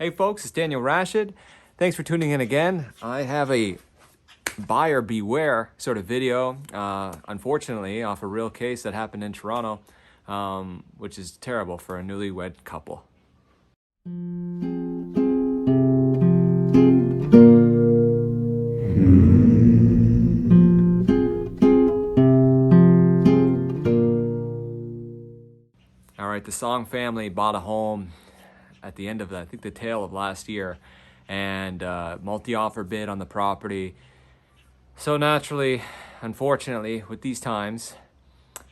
Hey folks, it's Daniel Rashid. Thanks for tuning in again. I have a buyer beware sort of video, unfortunately, off a real case that happened in Toronto, which is terrible for a newlywed couple. All right, the Song family bought a home at the end of, I think, the tail of last year, and multi-offer bid on the property. So naturally, unfortunately, with these times,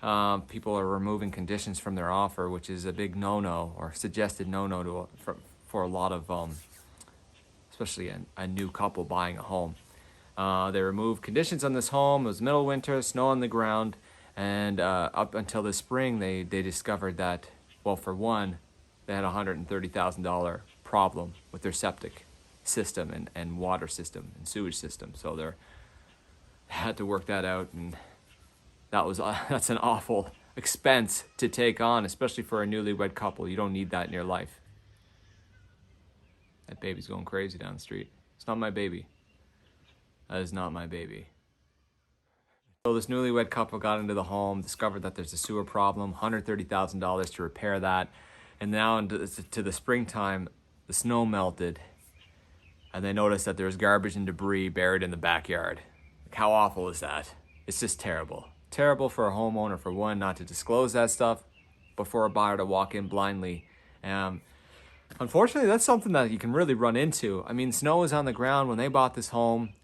people are removing conditions from their offer, which is a big no-no or suggested no-no for a lot of, especially a new couple buying a home. They removed conditions on this home. It was middle of winter, snow on the ground, and up until this spring, they discovered that, well, for one, they had a $130,000 problem with their septic system and water system and sewage system. So they had to work that out, and that's an awful expense to take on, especially for a newlywed couple. You don't need that in your life. That baby's going crazy down the street. It's not my baby. That is not my baby. So this newlywed couple got into the home, discovered that there's a sewer problem, $130,000 to repair that. And now to the springtime, the snow melted, and they noticed that there was garbage and debris buried in the backyard. Like, how awful is that? It's just terrible. Terrible for a homeowner, for one, not to disclose that stuff, but for a buyer to walk in blindly. Unfortunately, that's something that you can really run into. I mean, snow is on the ground when they bought this home,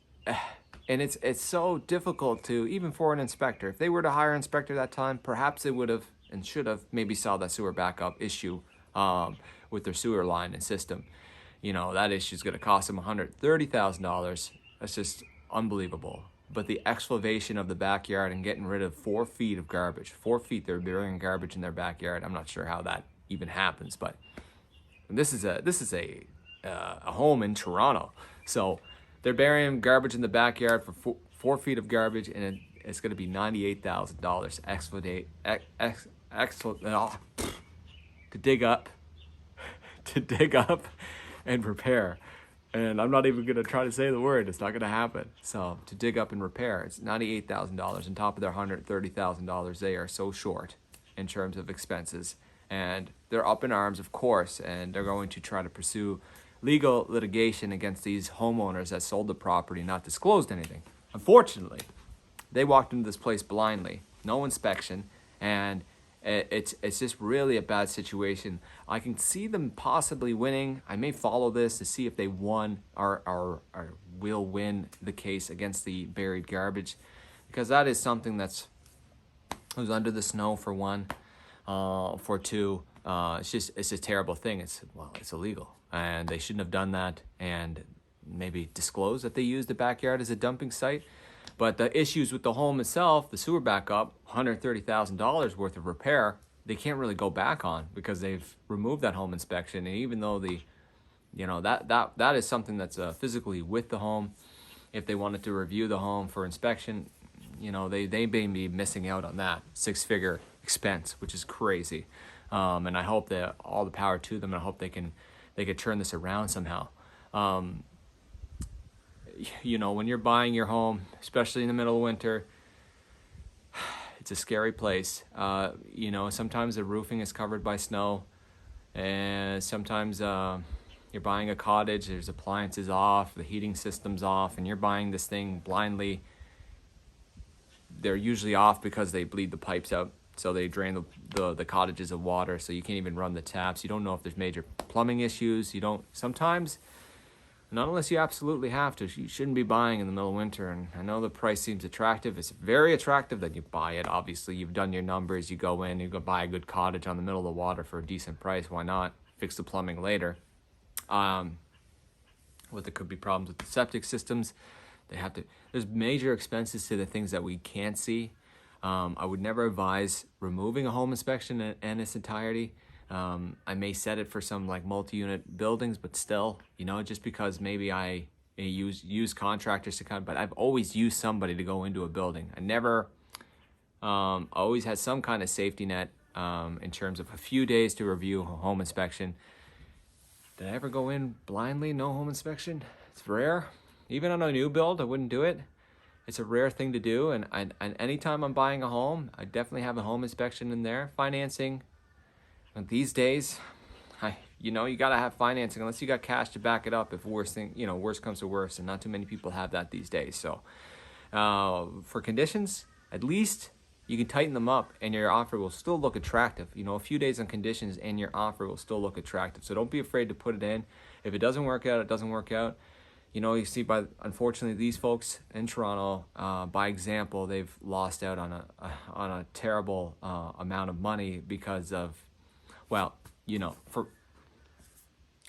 and it's so difficult to, even for an inspector. If they were to hire an inspector that time, perhaps they would have and should have maybe saw that sewer backup issue with their sewer line and system. You know, that issue is going to cost them $130,000. That's just unbelievable. But the excavation of the backyard and getting rid of 4 feet of garbage, 4 feet, they're burying garbage in their backyard. I'm not sure how that even happens, but this is a home in Toronto. So they're burying garbage in the backyard for 4 feet of garbage, and it's going to be $98,000 to dig up and repair. And I'm not even going to try to say the word. It's not going to happen. So to dig up and repair, it's $98,000 on top of their $130,000. They are so short in terms of expenses. And they're up in arms, of course, and they're going to try to pursue legal litigation against these homeowners that sold the property, not disclosed anything. Unfortunately, they walked into this place blindly, no inspection, and it's just really a bad situation. I can see them possibly winning. I may follow this to see if they won or will win the case against the buried garbage, because that is something was under the snow, for one. For two, it's just a terrible thing. It's illegal, and they shouldn't have done that, and maybe disclose that they used the backyard as a dumping site. But the issues with the home itself, the sewer backup, $130,000 worth of repair, they can't really go back on because they've removed that home inspection. And even though that is something that's physically with the home, if they wanted to review the home for inspection, they may be missing out on that 6-figure expense, which is crazy. And I hope that all the power to them. And I hope they could turn this around somehow. When you're buying your home, especially in the middle of winter, it's a scary place. Sometimes the roofing is covered by snow, and sometimes you're buying a cottage, there's appliances off, the heating system's off, and you're buying this thing blindly. They're usually off because they bleed the pipes out, so they drain the cottages of water, so you can't even run the taps. You don't know if there's major plumbing issues. Sometimes, not unless you absolutely have to, you shouldn't be buying in the middle of winter. And I know the price seems attractive. It's very attractive that you buy it. Obviously, you've done your numbers. You go in, you go buy a good cottage on the middle of the water for a decent price. Why not? Fix the plumbing later. There could be problems with the septic systems. There's major expenses to the things that we can't see. I would never advise removing a home inspection in its entirety. I may set it for some like multi-unit buildings, but still, just because maybe I use contractors to but I've always used somebody to go into a building. I never, always had some kind of safety net in terms of a few days to review a home inspection. Did I ever go in blindly, no home inspection? It's rare. Even on a new build, I wouldn't do it. It's a rare thing to do, and anytime I'm buying a home, I definitely have a home inspection in there. Financing, and these days, you gotta have financing unless you got cash to back it up if worst comes to worst, and not too many people have that these days. So for conditions, at least you can tighten them up and your offer will still look attractive. A few days on conditions and your offer will still look attractive. So don't be afraid to put it in. If it doesn't work out, it doesn't work out. You see, unfortunately, these folks in Toronto, by example, they've lost out on a terrible amount of money because of, for,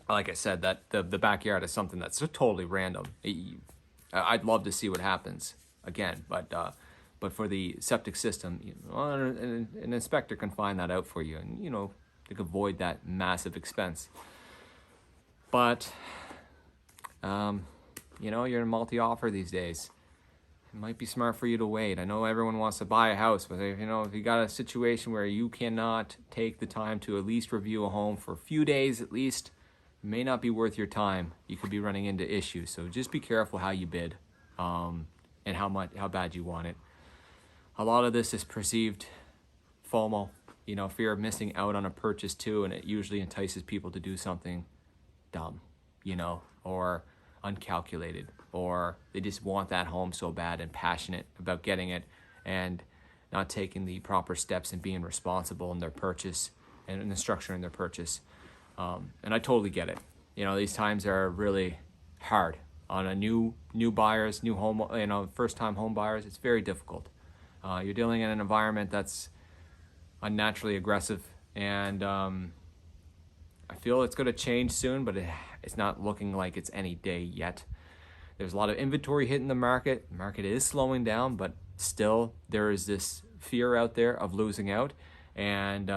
like I said, that the backyard is something that's so totally random. I'd love to see what happens again, but for the septic system, an inspector can find that out for you, and they can avoid that massive expense. But you're in multi-offer these days. It might be smart for you to wait. I know everyone wants to buy a house, but if you got a situation where you cannot take the time to at least review a home for a few days at least, it may not be worth your time. You could be running into issues. So just be careful how you bid, and how bad you want it. A lot of this is perceived FOMO, fear of missing out on a purchase too, and it usually entices people to do something dumb, or uncalculated, or they just want that home so bad and passionate about getting it and not taking the proper steps and being responsible in their purchase and in the structure in their purchase. And I totally get it. These times are really hard on a new buyers, new home, first-time home buyers. It's very difficult. You're dealing in an environment that's unnaturally aggressive, and I feel it's going to change soon, but it's not looking like it's any day yet. There's a lot of inventory hitting the market. The market is slowing down, but still there is this fear out there of losing out, and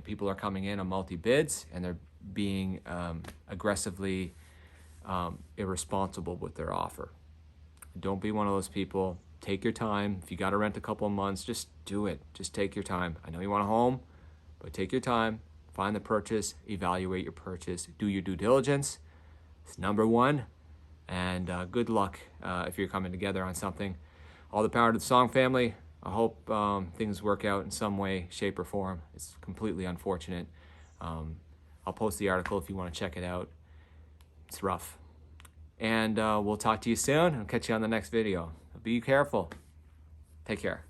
people are coming in on multi-bids, and they're being aggressively irresponsible with their offer. Don't be one of those people. Take your time. If you got to rent a couple of months, just do it. Just take your time. I know you want a home, but take your time. Find the purchase, evaluate your purchase, do your due diligence. It's number one. And good luck if you're coming together on something. All the power to the Song family. I hope things work out in some way, shape, or form. It's completely unfortunate. I'll post the article if you want to check it out. It's rough. And we'll talk to you soon. I'll catch you on the next video. Be careful. Take care.